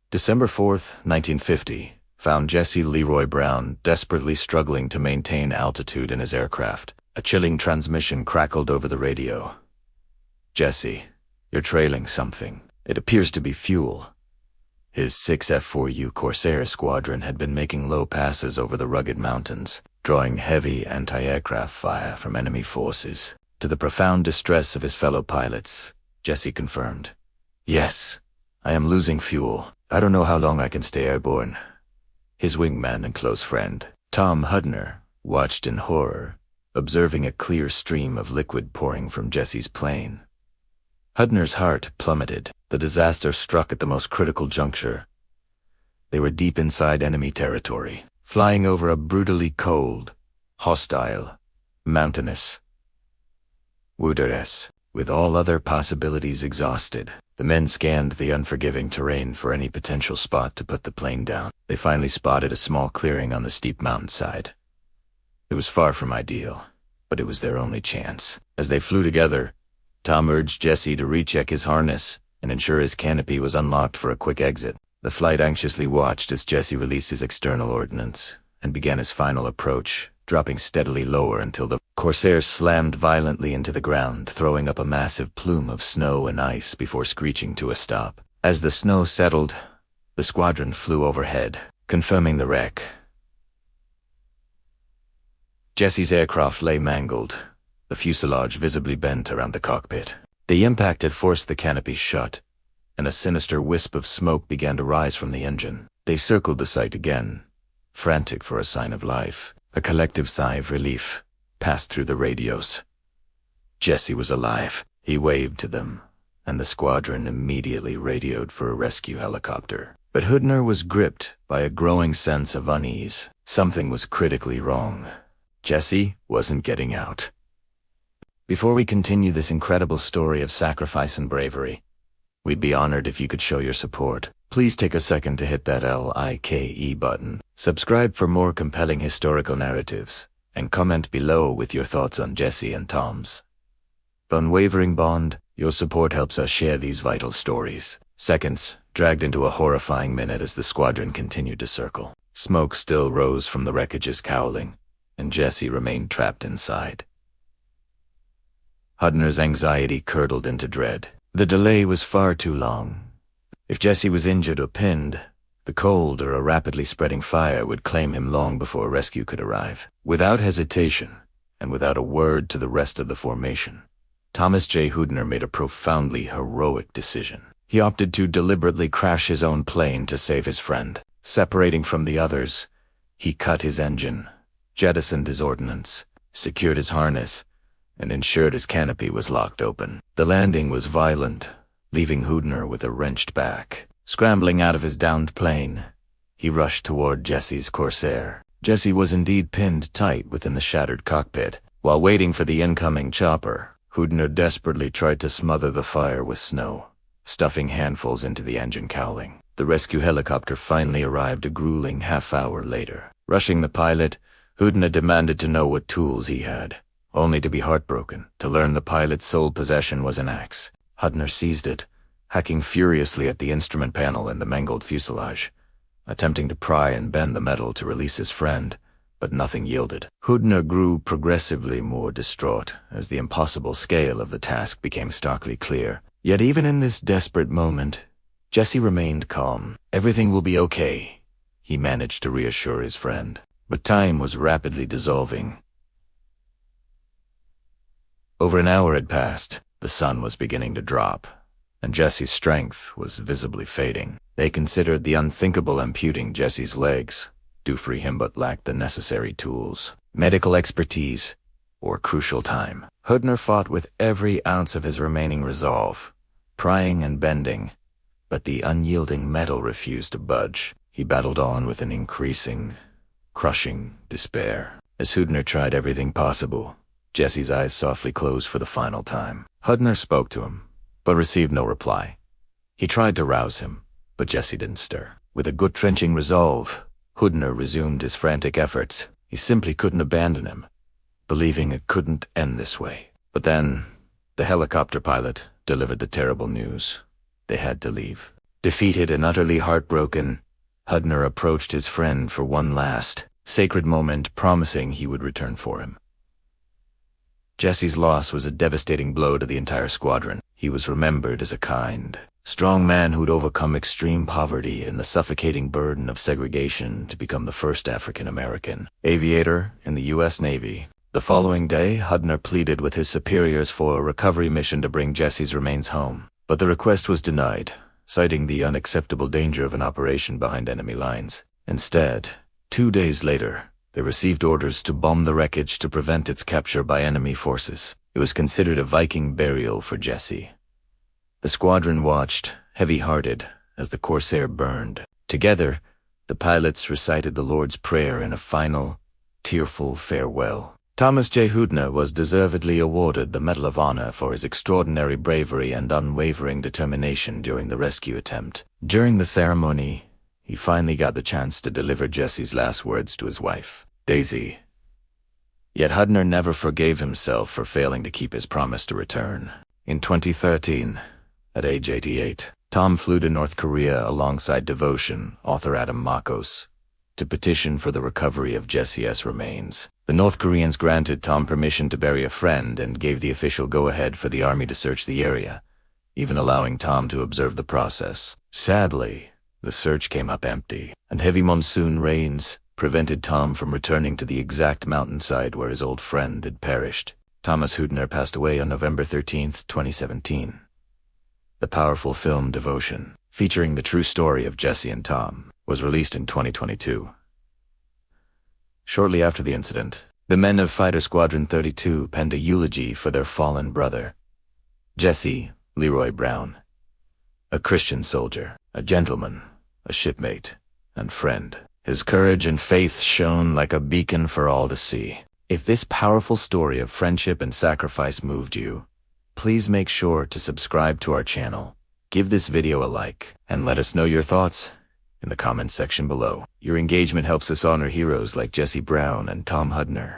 December 4th, 1950, found Jesse Leroy Brown desperately struggling to maintain altitude in his aircraft. A chilling transmission crackled over the radio. "Jesse, you're trailing something. It appears to be fuel." His 6F4U Corsair squadron had been making low passes over the rugged mountains, drawing heavy anti-aircraft fire from enemy forces. To the profound distress of his fellow pilots, Jesse confirmed, "Yes, I am losing fuel. I don't know how long I can stay airborne." His wingman and close friend, Tom Hudner, watched in horror, observing a clear stream of liquid pouring from Jesse's plane. Hudner's heart plummeted. The disaster struck at the most critical juncture. They were deep inside enemy territory, flying over a brutally cold, hostile, mountainous wilderness. With all other possibilities exhausted, the men scanned the unforgiving terrain for any potential spot to put the plane down. They finally spotted a small clearing on the steep mountainside. It was far from ideal, but it was their only chance. As they flew together, Tom urged Jesse to recheck his harness and ensure his canopy was unlocked for a quick exit. The flight anxiously watched as Jesse released his external ordnance and began his final approach, dropping steadily lower until the Corsair slammed violently into the ground, throwing up a massive plume of snow and ice before screeching to a stop. As the snow settled, the squadron flew overhead, confirming the wreck. Jesse's aircraft lay mangled, the fuselage visibly bent around the cockpit. The impact had forced the canopy shut, and a sinister wisp of smoke began to rise from the engine. They circled the site again, frantic for a sign of life. A collective sigh of relief passed through the radios. Jesse was alive. He waved to them, and the squadron immediately radioed for a rescue helicopter. But Hudner was gripped by a growing sense of unease. Something was critically wrong. Jesse wasn't getting out. Before we continue this incredible story of sacrifice and bravery, we'd be honored if you could show your support. Please take a second to hit that like button, subscribe for more compelling historical narratives, and comment below with your thoughts on Jesse and Tom's unwavering bond. Your support helps us share these vital stories. Seconds dragged into a horrifying minute as the squadron continued to circle. Smoke still rose from the wreckage's cowling, and Jesse remained trapped inside. Hudner's anxiety curdled into dread. The delay was far too long. If Jesse was injured or pinned, the cold or a rapidly spreading fire would claim him long before rescue could arrive. Without hesitation, and without a word to the rest of the formation, Thomas J. Hudner made a profoundly heroic decision. He opted to deliberately crash his own plane to save his friend. Separating from the others, he cut his engine, jettisoned his ordnance, secured his harness, and ensured his canopy was locked open. The landing was violent, leaving Hudner with a wrenched back. Scrambling out of his downed plane, he rushed toward Jesse's Corsair. Jesse was indeed pinned tight within the shattered cockpit. While waiting for the incoming chopper, Hudner desperately tried to smother the fire with snow, stuffing handfuls into the engine cowling. The rescue helicopter finally arrived a grueling half-hour later. Rushing the pilot, Hudner demanded to know what tools he had, only to be heartbroken to learn the pilot's sole possession was an axe. Hudner seized it, hacking furiously at the instrument panel and the mangled fuselage, attempting to pry and bend the metal to release his friend, but nothing yielded. Hudner grew progressively more distraught as the impossible scale of the task became starkly clear. Yet even in this desperate moment, Jesse remained calm. "Everything will be okay," he managed to reassure his friend. But time was rapidly dissolving. Over an hour had passed. The sun was beginning to drop, and Jesse's strength was visibly fading. They considered the unthinkable, amputing Jesse's legs. Dufree him but lacked the necessary tools, medical expertise, or crucial time. Hudner fought with every ounce of his remaining resolve, prying and bending, but the unyielding metal refused to budge. He battled on with an increasing, crushing despair. As Hudner tried everything possible, Jesse's eyes softly closed for the final time. Hudner spoke to him, but received no reply. He tried to rouse him, but Jesse didn't stir. With a gut-wrenching resolve, Hudner resumed his frantic efforts. He simply couldn't abandon him, believing it couldn't end this way. But then, the helicopter pilot delivered the terrible news. They had to leave. Defeated and utterly heartbroken, Hudner approached his friend for one last, sacred moment, promising he would return for him. Jesse's loss was a devastating blow to the entire squadron. He was remembered as a kind, strong man who'd overcome extreme poverty and the suffocating burden of segregation to become the first African-American aviator in the U.S. Navy. The following day, Hudner pleaded with his superiors for a recovery mission to bring Jesse's remains home, but the request was denied, citing the unacceptable danger of an operation behind enemy lines. Instead, 2 days later, they received orders to bomb the wreckage to prevent its capture by enemy forces. It was considered a Viking burial for Jesse. The squadron watched, heavy-hearted, as the Corsair burned. Together, the pilots recited the Lord's Prayer in a final, tearful farewell. Thomas J. Hudner was deservedly awarded the Medal of Honor for his extraordinary bravery and unwavering determination during the rescue attempt. During the ceremony, he finally got the chance to deliver Jesse's last words to his wife, Daisy. Yet Hudner never forgave himself for failing to keep his promise to return. In 2013, at age 88, Tom flew to North Korea alongside Devotion author Adam Makos to petition for the recovery of Jesse's remains. The North Koreans granted Tom permission to bury a friend and gave the official go-ahead for the army to search the area, even allowing Tom to observe the process. Sadly, the search came up empty, and heavy monsoon rains prevented Tom from returning to the exact mountainside where his old friend had perished. Thomas Hudner passed away on November 13, 2017. The powerful film Devotion, featuring the true story of Jesse and Tom, was released in 2022. Shortly after the incident, the men of Fighter Squadron 32 penned a eulogy for their fallen brother, Jesse Leroy Brown, a Christian soldier, a gentleman, a shipmate, and friend. His courage and faith shone like a beacon for all to see. If this powerful story of friendship and sacrifice moved you, please make sure to subscribe to our channel, give this video a like, and let us know your thoughts in the comments section below. Your engagement helps us honor heroes like Jesse Brown and Tom Hudner.